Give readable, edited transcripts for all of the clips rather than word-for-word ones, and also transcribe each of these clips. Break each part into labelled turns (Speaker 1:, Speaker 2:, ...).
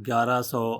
Speaker 1: 1100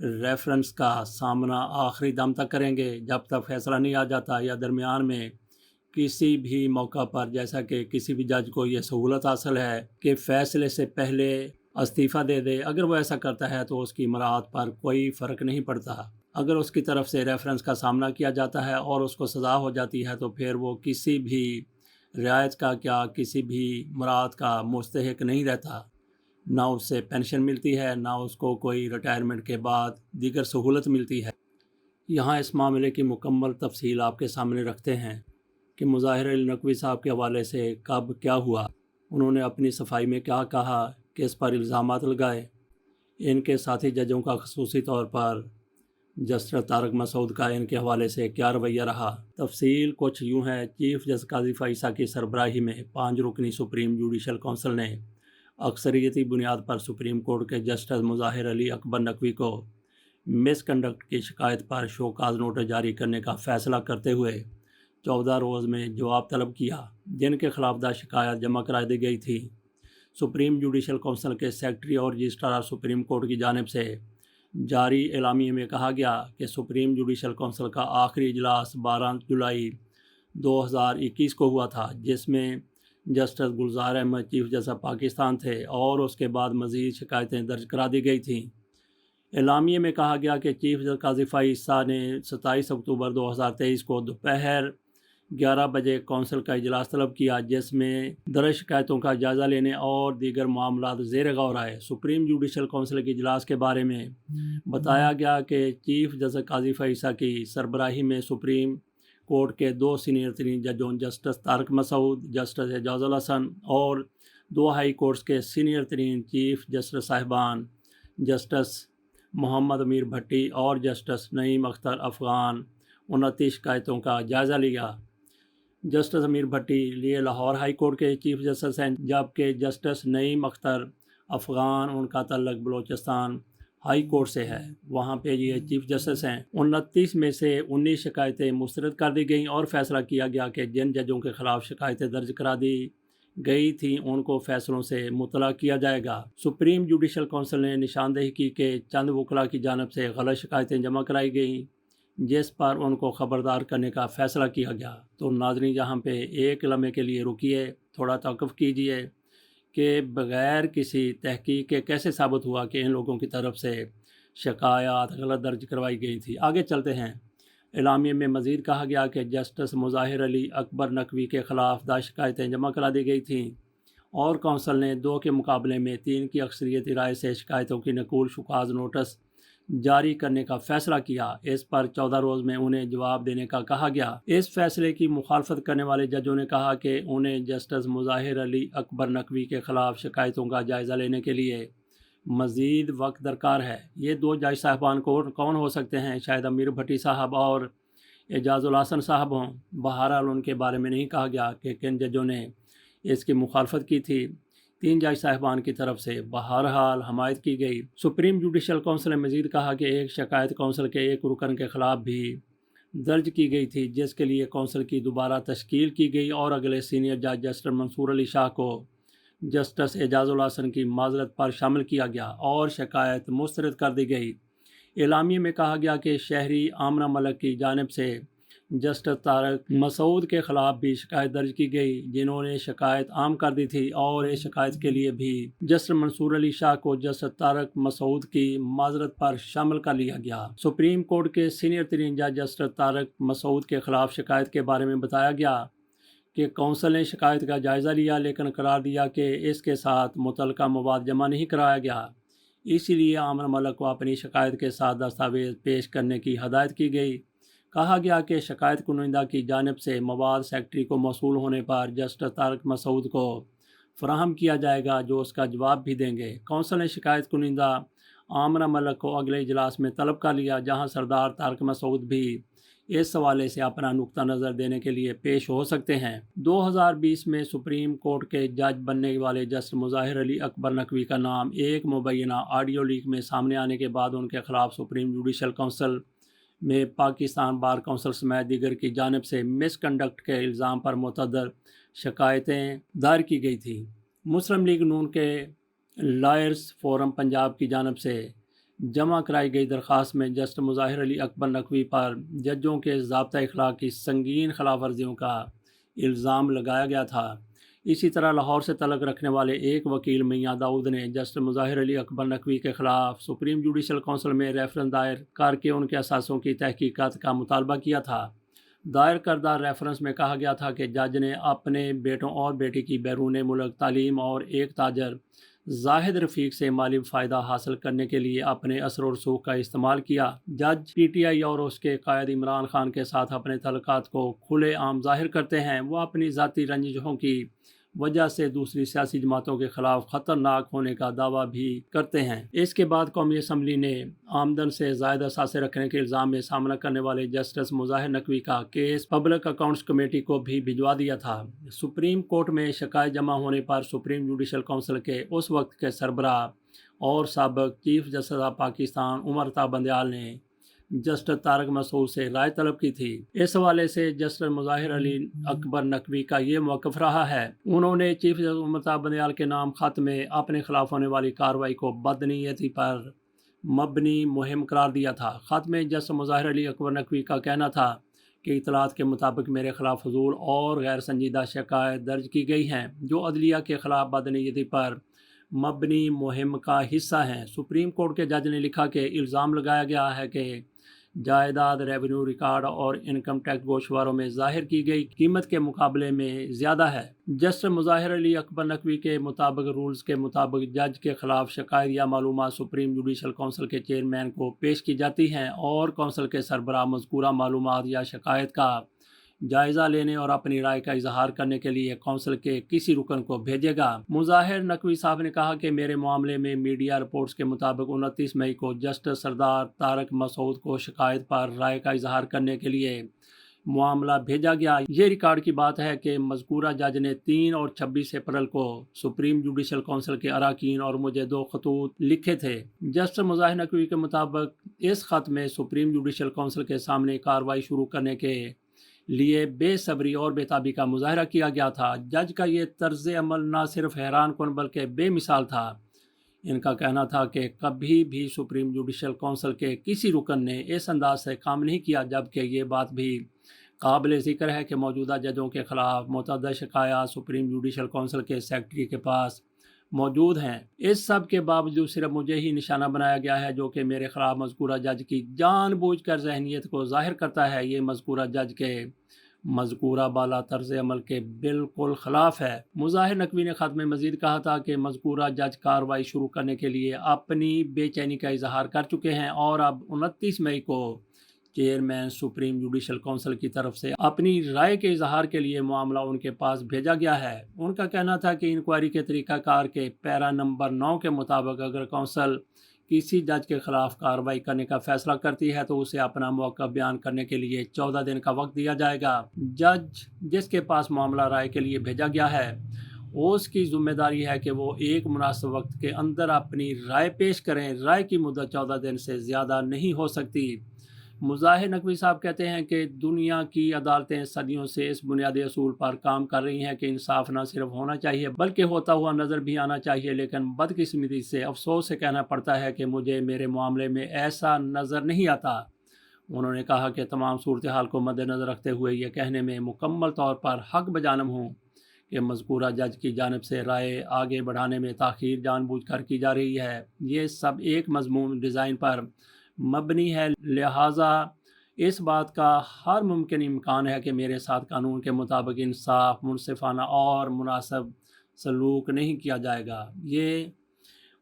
Speaker 1: reference کا سامنا آخری دم تک کریں گے جب تک فیصلہ نہیں آ جاتا، یا درمیان میں کسی بھی موقع پر، جیسا کہ کسی بھی جج کو یہ سہولت حاصل ہے کہ فیصلے سے پہلے استعفیٰ دے دے، اگر وہ ایسا کرتا ہے تو اس کی مراعات پر کوئی فرق نہیں پڑتا۔ اگر اس کی طرف سے ریفرنس کا سامنا کیا جاتا ہے اور اس کو سزا ہو جاتی ہے تو پھر وہ کسی بھی رعایت کا کیا کسی بھی مراعات کا مستحق نہیں رہتا، نہ اس سے پینشن ملتی ہے، نہ اس کو کوئی ریٹائرمنٹ کے بعد دیگر سہولت ملتی ہے۔ یہاں اس معاملے کی مکمل تفصیل آپ کے سامنے رکھتے ہیں کہ مظاہر علی نقوی صاحب کے حوالے سے کب کیا ہوا، انہوں نے اپنی صفائی میں کیا کہا، کس پر الزامات لگائے، ان کے ساتھی ججوں کا خصوصی طور پر جسٹس طارق مسعود کا ان کے حوالے سے کیا رویہ رہا۔ تفصیل کچھ یوں ہے۔ چیف جسٹس قاضی فائسہ کی سربراہی میں 5 رکنی سپریم جوڈیشل کونسل نے اکثریتی بنیاد پر سپریم کورٹ کے جسٹس مظاہر علی اکبر نقوی کو مس کنڈکٹ کی شکایت پر شو کاز نوٹس جاری کرنے کا فیصلہ کرتے ہوئے 14 روز میں جواب طلب کیا، جن کے خلاف شکایات جمع کرا دی گئی تھی۔ سپریم جوڈیشل کونسل کے سیکرٹری اور رجسٹرار سپریم کورٹ کی جانب سے جاری اعلامیے میں کہا گیا کہ سپریم جوڈیشل کونسل کا آخری اجلاس 12 جولائی 2021 کو ہوا تھا، جس میں justice Gulzar Ahmed chief justice Pakistan تھے اور اس کے بعد مزید شکایتیں درج کرا دی گئی تھیں۔ اعلامیے میں کہا گیا کہ چیف جسٹس قاضی فائسہ نے 27 اکتوبر 2023 کو دوپہر 11 بجے کونسل کا اجلاس طلب کیا، جس میں درج شکایتوں کا جائزہ لینے اور دیگر معاملات زیر غور آئے۔ سپریم جوڈیشل کونسل کے اجلاس کے بارے میں بتایا گیا کہ چیف جسٹس قاضی فائسہ کی سربراہی میں سپریم کورٹ کے 2 سینئر ترین ججوں جسٹس طارق مسعود، جسٹس اعجاز الحسن اور 2 ہائی کورٹس کے سینئر ترین چیف جسٹس صاحبان جسٹس محمد امیر بھٹی اور جسٹس نعیم اختر افغان 29 شکایتوں کا جائزہ لیا۔ جسٹس امیر بھٹی لیے لاہور ہائی کورٹ کے چیف جسٹس ہیں، جبکہ جسٹس نعیم اختر افغان ان کا تعلق بلوچستان ہائی کورٹ سے ہے، وہاں پہ یہ چیف جسٹس ہیں۔ 29 میں سے 19 شکایتیں مسترد کر دی گئیں اور فیصلہ کیا گیا کہ جن ججوں کے خلاف شکایتیں درج کرا دی گئی تھیں ان کو فیصلوں سے مطلع کیا جائے گا۔ سپریم جوڈیشل کونسل نے نشاندہی کی کہ چند وکلاء کی جانب سے غلط شکایتیں جمع کرائی گئیں، جس پر ان کو خبردار کرنے کا فیصلہ کیا گیا۔ تو ناظرین یہاں پہ ایک لمحے کے لیے رکیے، تھوڑا توقف کیجیے کہ بغیر کسی تحقیق کے کیسے ثابت ہوا کہ ان لوگوں کی طرف سے شکایات غلط درج کروائی گئی تھی۔ آگے چلتے ہیں۔ اعلامیے میں مزید کہا گیا کہ جسٹس مظاہر علی اکبر نقوی کے خلاف شکایتیں جمع کرا دی گئی تھیں اور کونسل نے 2 کے مقابلے میں 3 کی اکثریتی رائے سے شکایتوں کی نقول شکاز نوٹس جاری کرنے کا فیصلہ کیا۔ اس پر 14 روز میں انہیں جواب دینے کا کہا گیا۔ اس فیصلے کی مخالفت کرنے والے ججوں نے کہا کہ انہیں جسٹس مظاہر علی اکبر نقوی کے خلاف شکایتوں کا جائزہ لینے کے لیے مزید وقت درکار ہے۔ یہ 2 جج صاحبان کون ہو سکتے ہیں؟ شاید امیر بھٹی صاحب اور اعجاز الحسن صاحب ہوں۔ بہرحال ان کے بارے میں نہیں کہا گیا کہ کن ججوں نے اس کی مخالفت کی تھی۔ 3 جج صاحبان کی طرف سے بہرحال حمایت کی گئی۔ سپریم جوڈیشل کونسل نے مزید کہا کہ ایک شکایت کونسل کے ایک رکن کے خلاف بھی درج کی گئی تھی، جس کے لیے کونسل کی دوبارہ تشکیل کی گئی اور اگلے سینئر جج جسٹس منصور علی شاہ کو جسٹس اعجاز الحسن کی معذرت پر شامل کیا گیا اور شکایت مسترد کر دی گئی۔ اعلامیے میں کہا گیا کہ شہری آمنہ ملک کی جانب سے جسٹس طارق مسعود کے خلاف بھی شکایت درج کی گئی، جنہوں نے شکایت عام کر دی تھی، اور اس شکایت کے لیے بھی جسٹس منصور علی شاہ کو جسٹس طارق مسعود کی معذرت پر شامل کر لیا گیا۔ سپریم کورٹ کے سینئر ترین جج جسٹس طارق مسعود کے خلاف شکایت کے بارے میں بتایا گیا کہ کونسل نے شکایت کا جائزہ لیا لیکن قرار دیا کہ اس کے ساتھ متعلقہ مواد جمع نہیں کرایا گیا، اسی لیے آمنہ ملک کو اپنی شکایت کے ساتھ دستاویز پیش کرنے کی ہدایت کی گئی۔ کہا گیا کہ شکایت کنندہ کی جانب سے مواد سیکرٹری کو موصول ہونے پر جسٹس طارق مسعود کو فراہم کیا جائے گا، جو اس کا جواب بھی دیں گے۔ کونسل نے شکایت کنندہ آمنہ ملک کو اگلے اجلاس میں طلب کر لیا، جہاں سردار طارق مسعود بھی اس حوالے سے اپنا نقطہ نظر دینے کے لیے پیش ہو سکتے ہیں۔ 2020 میں سپریم کورٹ کے جج بننے والے جسٹس مظاہر علی اکبر نقوی کا نام ایک مبینہ آڈیو لیک میں سامنے آنے کے بعد ان کے خلاف سپریم جوڈیشل کونسل میں پاکستان بار کونسل سمیت دیگر کی جانب سے مس کنڈکٹ کے الزام پر متعدد شکایتیں دائر کی گئی تھیں۔ مسلم لیگ نون کے لائرز فورم پنجاب کی جانب سے جمع کرائی گئی درخواست میں جسٹس مظاہر علی اکبر نقوی پر ججوں کے ضابطۂ اخلاق کی سنگین خلاف ورزیوں کا الزام لگایا گیا تھا۔ اسی طرح لاہور سے تعلق رکھنے والے ایک وکیل میاں داؤد نے جسٹس مظاہر علی اکبر نقوی کے خلاف سپریم جوڈیشل کونسل میں ریفرنس دائر کر کے ان کے اثاثوں کی تحقیقات کا مطالبہ کیا تھا۔ دائر کردہ ریفرنس میں کہا گیا تھا کہ جج نے اپنے بیٹوں اور بیٹی کی بیرون ملک تعلیم اور ایک تاجر زاہد رفیق سے مالی فائدہ حاصل کرنے کے لیے اپنے اثر و رسوخ کا استعمال کیا۔ جج پی ٹی آئی اور اس کے قائد عمران خان کے ساتھ اپنے تعلقات کو کھلے عام ظاہر کرتے ہیں۔ وہ اپنی ذاتی رنجشوں کی وجہ سے دوسری سیاسی جماعتوں کے خلاف خطرناک ہونے کا دعویٰ بھی کرتے ہیں۔ اس کے بعد قومی اسمبلی نے آمدن سے زائد اثاثے رکھنے کے الزام میں سامنا کرنے والے جسٹس مظاہر نقوی کا کیس پبلک اکاؤنٹس کمیٹی کو بھی بھجوا دیا تھا۔ سپریم کورٹ میں شکایت جمع ہونے پر سپریم جوڈیشل کونسل کے اس وقت کے سربراہ اور سابق چیف جسٹس آف پاکستان عمر تا بندیال نے جسٹس طارق مسعود سے رائے طلب کی تھی۔ اس حوالے سے جسٹس مظاہر علی اکبر نقوی کا یہ موقف رہا ہے۔ انہوں نے چیف جسٹس عمر تا بندیال کے نام خط میں اپنے خلاف ہونے والی کارروائی کو بدنیتی پر مبنی مہم قرار دیا تھا۔ خط میں جسٹس مظاہر علی اکبر نقوی کا کہنا تھا کہ اطلاعات کے مطابق میرے خلاف فضول اور غیر سنجیدہ شکایت درج کی گئی ہیں جو عدلیہ کے خلاف بدنیتی پر مبنی مہم کا حصہ ہیں۔ سپریم کورٹ کے جج نے لکھا کہ الزام لگایا گیا ہے کہ جائیداد ریونیو ریکارڈ اور انکم ٹیکس گوشواروں میں ظاہر کی گئی قیمت کے مقابلے میں زیادہ ہے۔ جسٹس مظاہر علی اکبر نقوی کے مطابق رولز کے مطابق جج کے خلاف شکایت یا معلومات سپریم جوڈیشل کونسل کے چیئرمین کو پیش کی جاتی ہیں اور کونسل کے سربراہ مذکورہ معلومات یا شکایت کا جائزہ لینے اور اپنی رائے کا اظہار کرنے کے لیے کونسل کے کسی رکن کو بھیجے گا۔ مظاہر نقوی صاحب نے کہا کہ میرے معاملے میں میڈیا رپورٹس کے مطابق 29 مئی کو جسٹس سردار طارق مسعود کو شکایت پر رائے کا اظہار کرنے کے لیے معاملہ بھیجا گیا۔ یہ ریکارڈ کی بات ہے کہ مذکورہ جج نے 3 اور 26 اپریل کو سپریم جوڈیشل کونسل کے اراکین اور مجھے 2 خطوط لکھے تھے۔ جسٹس مظاہر نقوی کے مطابق اس خط میں سپریم جوڈیشل کونسل کے سامنے کارروائی شروع کرنے کے لیے بے صبری اور بےتابی کا مظاہرہ کیا گیا تھا۔ جج کا یہ طرز عمل نہ صرف حیران کن بلکہ بے مثال تھا۔ ان کا کہنا تھا کہ کبھی بھی سپریم جوڈیشل کونسل کے کسی رکن نے اس انداز سے کام نہیں کیا، جبکہ یہ بات بھی قابل ذکر ہے کہ موجودہ ججوں کے خلاف متعدد شکایات سپریم جوڈیشل کونسل کے سیکرٹری کے پاس موجود ہیں۔ اس سب کے باوجود صرف مجھے ہی نشانہ بنایا گیا ہے، جو کہ میرے خلاف مذکورہ جج کی جان بوجھ کر ذہنیت کو ظاہر کرتا ہے۔ یہ مذکورہ جج کے مذکورہ بالا طرز عمل کے بالکل خلاف ہے۔ مظاہر نقوی نے خط میں مزید کہا تھا کہ مذکورہ جج کارروائی شروع کرنے کے لیے اپنی بے چینی کا اظہار کر چکے ہیں اور اب 29 مئی کو چیئرمین سپریم جوڈیشل کونسل کی طرف سے اپنی رائے کے اظہار کے لیے معاملہ ان کے پاس بھیجا گیا ہے۔ ان کا کہنا تھا کہ انکوائری کے طریقہ کار کے پیرا نمبر 9 کے مطابق اگر کونسل کسی جج کے خلاف کارروائی کرنے کا فیصلہ کرتی ہے تو اسے اپنا موقف بیان کرنے کے لیے 14 دن کا وقت دیا جائے گا۔ جج جس کے پاس معاملہ رائے کے لیے بھیجا گیا ہے اس کی ذمہ داری ہے کہ وہ ایک مناسب وقت کے اندر اپنی رائے پیش کریں۔ رائے کی مدت 14 دن سے زیادہ نہیں ہو سکتی۔ مظاہر نقوی صاحب کہتے ہیں کہ دنیا کی عدالتیں صدیوں سے اس بنیادی اصول پر کام کر رہی ہیں کہ انصاف نہ صرف ہونا چاہیے بلکہ ہوتا ہوا نظر بھی آنا چاہیے، لیکن بدقسمتی سے افسوس سے کہنا پڑتا ہے کہ مجھے میرے معاملے میں ایسا نظر نہیں آتا۔ انہوں نے کہا کہ تمام صورتحال کو مد نظر رکھتے ہوئے یہ کہنے میں مکمل طور پر حق بجانب ہوں کہ مذکورہ جج کی جانب سے رائے آگے بڑھانے میں تاخیر جان بوجھ کر کی جا رہی ہے۔ یہ سب ایک مضمون ڈیزائن پر مبنی ہے، لہٰذا اس بات کا ہر ممکن امکان ہے کہ میرے ساتھ قانون کے مطابق انصاف، منصفانہ اور مناسب سلوک نہیں کیا جائے گا۔ یہ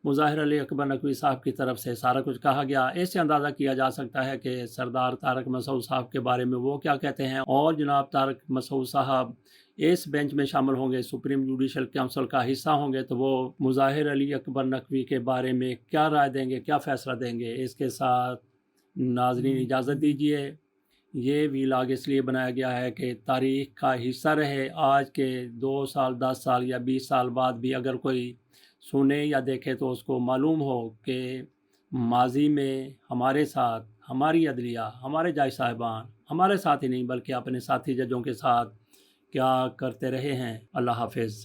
Speaker 1: مظاہر علی اکبر نقوی صاحب کی طرف سے سارا کچھ کہا گیا۔ اس سے اندازہ کیا جا سکتا ہے کہ سردار طارق مسعود صاحب کے بارے میں وہ کیا کہتے ہیں، اور جناب طارق مسعود صاحب اس بینچ میں شامل ہوں گے، سپریم جوڈیشل کونسل کا حصہ ہوں گے، تو وہ مظاہر علی اکبر نقوی کے بارے میں کیا رائے دیں گے، کیا فیصلہ دیں گے۔ اس کے ساتھ ناظرین اجازت دیجیے، یہ ویلاگ اس لیے بنایا گیا ہے کہ تاریخ کا حصہ رہے۔ آج کے 2 سال، 10 سال یا 20 سال بعد بھی اگر کوئی سنے یا دیکھے تو اس کو معلوم ہو کہ ماضی میں ہمارے ساتھ ہماری عدلیہ، ہمارے جج صاحبان ہمارے ساتھ ہی نہیں بلکہ اپنے ساتھی ججوں کے ساتھ کیا کرتے رہے ہیں۔ اللہ حافظ۔